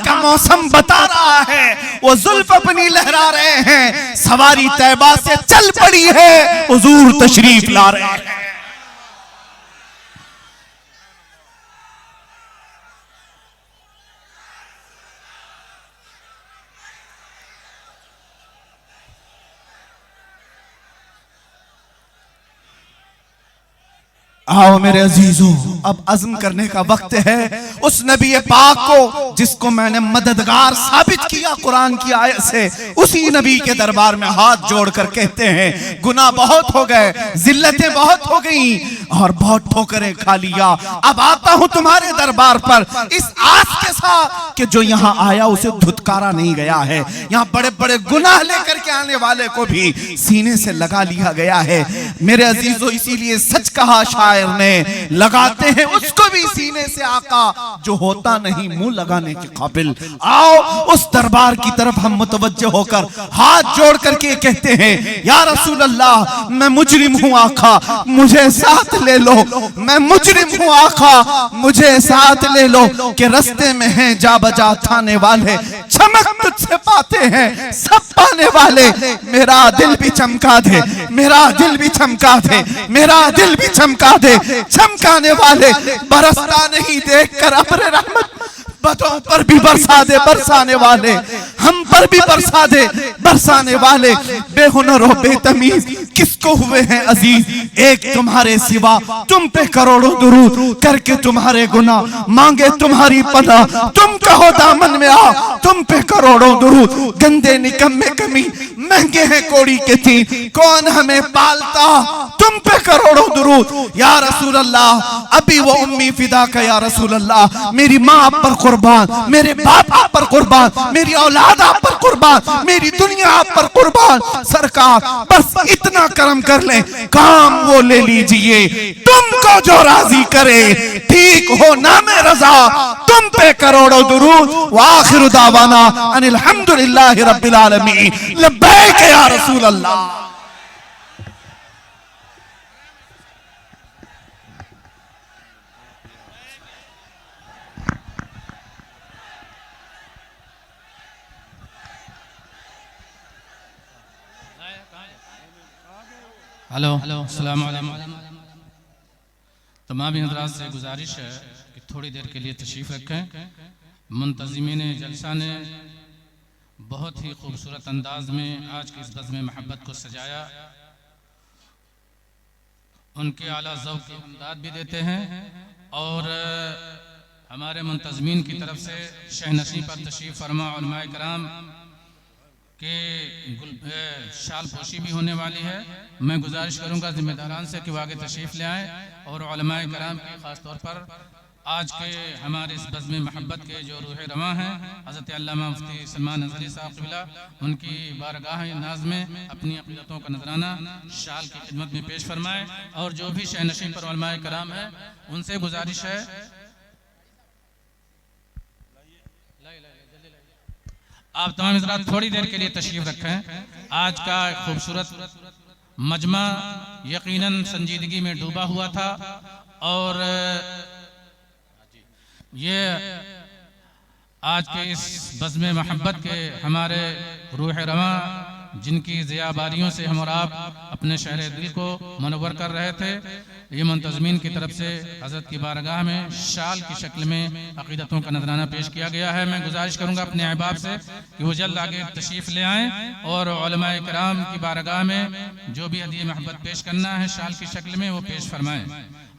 का मौसम बता रहा है, वो जुल्फ अपनी लहरा रहे हैं, सवारी तैबा से चल पड़ी है, हुजूर तशरीफ ला रहे हैं। आओ मेरे अजीजों, अब अज़्म करने का वक्त है उस नबी पाक को जिसको मैंने मददगार साबित किया कुरान की आयत से, उसी नबी के दरबार में हाथ जोड़कर कहते हैं गुनाह बहुत हो गए, जिल्लतें बहुत हो गई और बहुत ठोकरें खा लिया। अब आता हूं तुम्हारे दरबार पर इस आस के साथ कि जो यहाँ आया उसे धुतकारा नहीं गया है। यहाँ बड़े बड़े गुनाह लेकर के आने वाले को भी सीने से लगा लिया गया है। मेरे अजीजों, इसीलिए सच कहा शायर ने, लगाते हैं उसको भी सीने से आका जो होता नहीं मुंह लगाने के काबिल। आओ उस दरबार की तरफ हम मुतवज्जो होकर हाथ जोड़ करके कहते हैं या रसूल अल्लाह, मैं मुजरिम हूँ आका, मुझे साथ ले लो। मैं मुजरिम हूँ आका, मुझे साथ ले लो कि रास्ते में हैं जा बजा थाने वाले, चमक तुझसे पाते हैं सब पाने वाले। मेरा दिल भी चमका दे, मेरा दिल भी चमका दे, मेरा दिल भी चमका दे। चमकाने वाले बरसता नहीं देखकर अब्र रहमत, बतों पर भी बरसा दे बरसाने वाले, हम पर भी बरसा दे बरसाने वाले। बेहुनर हो बेतमीज किसको हुए हैं अजीज, एक तुम्हारे सिवा, तुम पे करोड़ों दुरूद करके तुम्हारे गुनाह मांगे तुम्हारी पनाह। तुम कहो दामन में आ, तुम पे करोड़ों दुरूद, गंदे निकम्मे कमी महंगे हैं कोड़ी के थी, कौन हमें पालता, तुम पे करोड़ों दुरूद या रसूल अल्लाह। अभी वो उम्मी फिदा का या रसूल अल्लाह, मेरी माँ आप पर कुर्बान, मेरे बाप आप पर कुर्बान, मेरी औलाद आप पर कुर्बान, मेरी दुनिया आप पर कुर्बान। सरकार बस इतना करम कर ले, काम वो ले लीजिए, तुमको जो राजी करे, ठीक हो नामे रजा, तुम पे करोड़ों दुरूद। व आखिरु दावाना अनिल हम्दुलिल्लाहि रब्बिल आलमीन, लब्बैक या रसूल अल्लाह। हेलो अस्सलाम वालेकुम। तमाम हज़रात से गुजारिश है कि थोड़ी देर के लिए तशरीफ़ रखें। मुंतज़िमीन जलसा ने बहुत ही खूबसूरत अंदाज में आज की इस बज़्म महब्बत को सजाया। उनके आला ज़ौक़ की इमदाद भी देते हैं और हमारे मुंतज़िमीन की तरफ से शहनशी पर तशरीफ़ फरमा उलमाए कराम के शाल पोशी भी होने वाली है। मैं गुजारिश करूंगा जिम्मेदारान से कि वो आगे तशरीफ़ ले आएँ और उलमाए कराम की ख़ास तौर पर आज के हमारे इस बज़्म महब्बत के जो रूह रवां हैं हज़रत अल्लामा मुफ्ती सलमान नज़री साहब क़िबला, उनकी बारगाह नाज में अपनी अक़ीदतों का नजराना शाल की खिदमत में पेश फरमाएँ। और जो भी शहनशीं पर उलमाए कराम है उनसे गुजारिश है आप तमाम हज़रात थोड़ी देर के लिए तशरीफ़ रखें। आज का खूबसूरत मजमा यकीनन संजीदगी में डूबा हुआ था और ये आज के इस बज़्म महब्बत के हमारे रूह रवां जिनकी ज़ियाबारियों से हम और आप अपने शहर दिल को मनव्वर कर रहे थे, ये मुंतज़मीन की तरफ से हज़रत की बारगाह में शाल की शक्ल में अक़ीदतों का नजराना पेश किया गया है। मैं गुजारिश करूँगा अपने अहबाब से कि वो जल्द आगे तशरीफ़ ले आएँ और उलमाए कराम की बारगाह में जो भी हदीये महब्बत पेश करना है शाल की शक्ल में वो पेश फरमाएँ।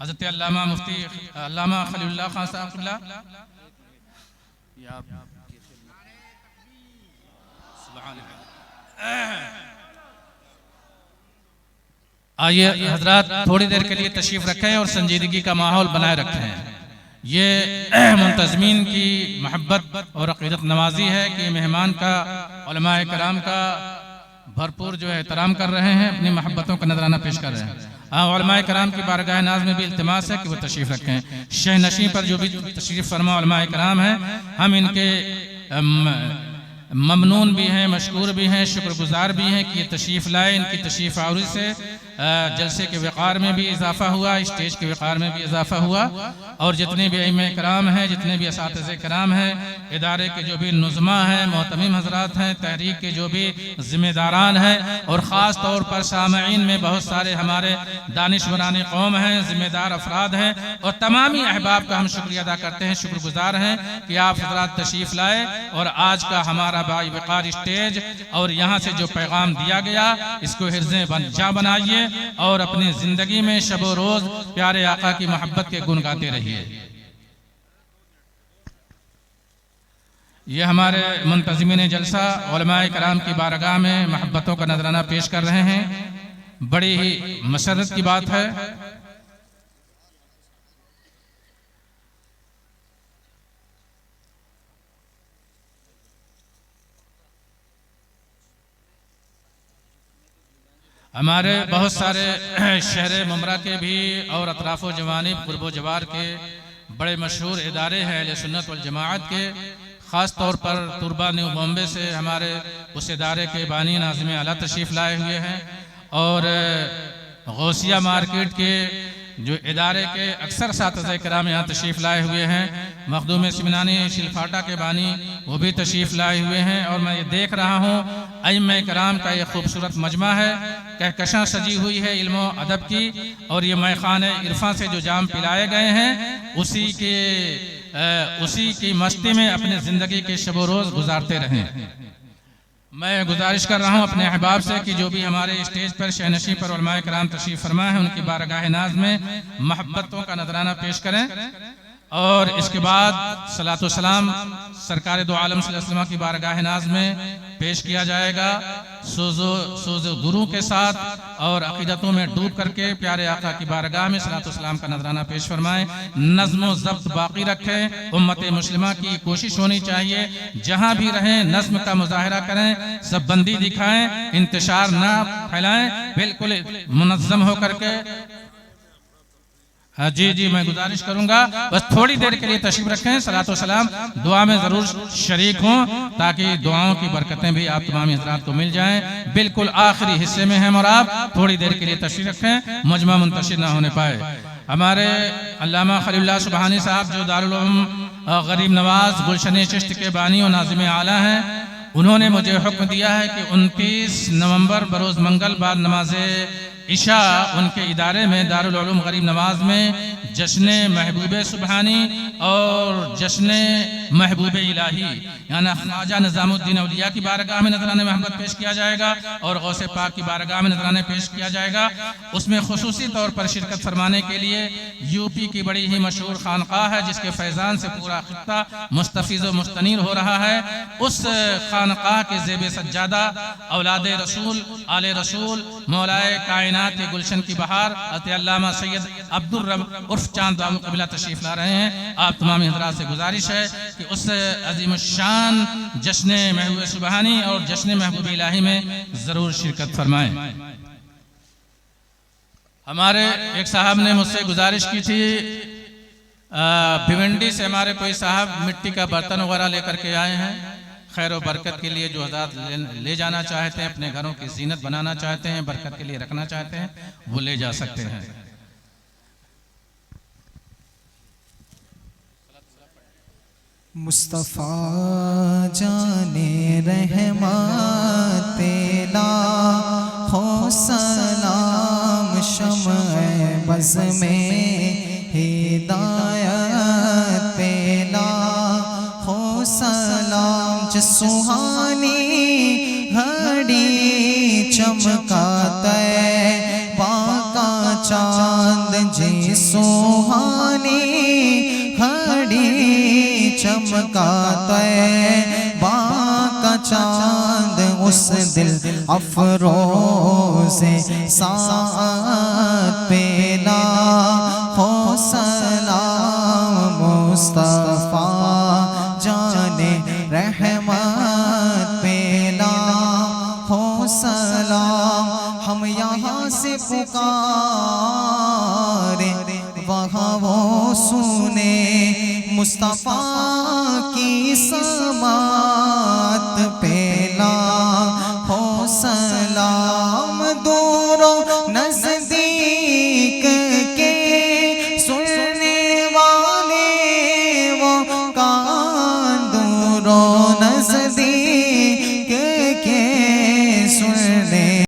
हज़रत अल्लामा मुफ्ती अल्लामा खलीलुल्लाह खान साहब क़िबला आइए हजरात थोड़ी देर के लिए तशरीफ रखें और संजीदगी का माहौल बनाए रखें। ये मुंतज़मीन की मोहब्बत और अक़ीदत नवाजी है कि मेहमान का उलमाए कराम का भरपूर जो है एहतराम कर रहे हैं, अपनी मोहब्बतों का नजराना पेश कर रहे हैं। उलमाए कराम की बारगाह नाज में भी इल्तिमास है कि वो तशरीफ़ रखें। शहनशीं पर जो भी तशरीफ़ फरमा उलमाए कराम हैं, हम इनके ममनून भी हैं, मशकूर भी हैं, शुक्रगुजार भी हैं कि ये तशरीफ़ लाए। इनकी तशरीफ़ आवरी से जलसे के वक़ार में भी इजाफ़ा हुआ, स्टेज के वक़ार में भी इजाफ़ा हुआ। और जितने भी अइम्मा कराम हैं, जितने भी असातिज़े कराम हैं, इदारे के जो भी नुज़मा हैं, मोहतमिम हज़रात हैं, तहरीक के जो भी ज़िम्मेदारान हैं, और ख़ास तौर पर सामईन में बहुत सारे हमारे दानिशवरान कौम हैं, ज़िम्मेदार अफराद हैं, और तमामी अहबाब का हम शुक्रिया अदा करते हैं, शुक्रगुजार हैं कि आप हज़रात तशरीफ़ लाए और आज का हमारा बावक़ार स्टेज और यहाँ से जो पैगाम दिया गया इसको हिर्ज़े जा बनाइए और अपनी ज़िंदगी में शब रोज़ प्यारे आका की मोहब्बत के गुण गाते रहिए। ये हमारे मुंतज़िमीन जलसा उलमाए कराम की बारगाह में मोहब्बतों का नजराना पेश कर रहे हैं। बड़ी ही मसरत की बात है। हमारे बहुत सारे शहर मुमरा के भी और अतराफ़ो जवानिब क़ुर्बो जवार के बड़े मशहूर इदारे हैं अहले सुन्नत वल जमाअत के। ख़ास तौर पर तुरबा न्यू बॉम्बे से हमारे उस इदारे के बानी नाज़िम आला तशरीफ़ लाए हुए हैं, और गौसिया मार्केट के जो इदारे के अक्सर सातिज़े कराम यहाँ तशरीफ़ लाए हुए हैं। मखदूम सिमनानी शिलफाटा के बानी वो भी तशरीफ़ लाए हुए हैं। और मैं ये देख रहा हूँ अइम्मा कराम का ये खूबसूरत मजमा है, कहकशां सजी हुई है इल्म व अदब की, और ये मैखाने इरफां से जो जाम पिलाए गए हैं उसी की मस्ती में अपनी ज़िंदगी के शब रोज़ गुजारते रहें। मैं गुजारिश कर रहा हूँ अपने अहबाब से कि जो भी हमारे स्टेज पर शहनशी पर उलमाए कराम तशरीफ़ फरमा है उनकी बारगाह नाज में मोहब्बतों का नजराना पेश करें। और इसके बाद सलातो सलाम सरकार दो आलम सल्लल्लाहु अलैहि वसल्लम की बारगाह नाज में पेश किया जाएगा, सोज़ो गुरु के साथ और अक़ीदतों में डूब करके प्यारे आका की बारगाह में सलातो सलाम का नजराना पेश फरमाएं। नज़्म ज़ब्त बाकी रखें। उम्मत मुस्लिमा की कोशिश होनी चाहिए जहाँ भी रहें नज़्म का मुजाहरा करें, सब बंदी दिखाएं, इंतशार ना फैलाएं, बिल्कुल मुनज़्ज़म होकर के। हाँ जी जी, मैं गुजारिश करूंगा बस थोड़ी देर के लिए तशरीफ रखें। सलातो सलाम दुआ में जरूर शरीक हों ताकि दुआओं की बरकतें भी आप तमाम हज़रात को मिल जाएं। बिल्कुल आखिरी हिस्से में हैं और आप थोड़ी देर के लिए तशरीफ रखें, मजमा मुंतशिर ना होने पाए। हमारे अल्लामा खलीलुल्लाह सुबहानी साहब जो दारुल उलूम गरीब नवाज गुलशन चिश्त के बानी और नाज़िम आला हैं, उन्होंने मुझे हुक्म दिया है कि 29 नवंबर बरोज़ मंगल बाद नमाज इशा उनके इदारे में दारुल उलूम गरीब नवाज में जश्न महबूब सुबहानी और जश्न महबूब इलाही यानी ख्वाजा निज़ामुद्दीन औलिया की बारगाह में नजराने मोहब्बत पेश किया जाएगा और गौसे पाक की बारगाह में नजराने पेश किया जाएगा। उसमें खुसूसी तौर पर शिरकत फरमाने के लिए यूपी की बड़ी ही मशहूर खानकाह है जिसके फैज़ान से पूरा खित्ता मुस्तफ़ीज़ व मुस्तनीर हो रहा है। उस खानकाह के ज़ेब सज्जादा औलाद रसूल आले रसूल मौलाए कायनात के गुलशन की बहार अल्लामा सैयद अब्दुल रब उर्फ चांद बाबू कबीला तशरीफ ला रहे हैं। आप तमाम हज़रात से गुजारिश है कि उस अजीम शान जश्न महबूब सुबहानी और जश्न महबूब इलाही में ज़रूर शिरकत फरमाएं। हमारे एक साहब ने मुझसे गुजारिश की थी, भिवंडी से हमारे कोई साहब मिट्टी का बर्तन वगैरह लेकर के आए हैं, खैर व बरकत के लिए जो हज़रात ले जाना चाहते हैं, अपने घरों की जीनत बनाना चाहते हैं, बरकत के लिए रखना चाहते हैं, वो ले जा सकते हैं। मुस्तफ़ा जाने रहमत तेला हो सलाम शम्अ बज़ में हिदायत पेला हो सलाम जिस सुहानी घड़ी चमकाता बाका चांद जी सुहानी घड़ी चमकाता बाका चांद उस दिल अफरोज़े साथ पेला हो सलाम मुस्तफ़ा जाने रहमत पेला हो सलाम। हम यहाँ से पुकारे वहाँ वो सुने मुस्तफ़ा की समात पे नजदीक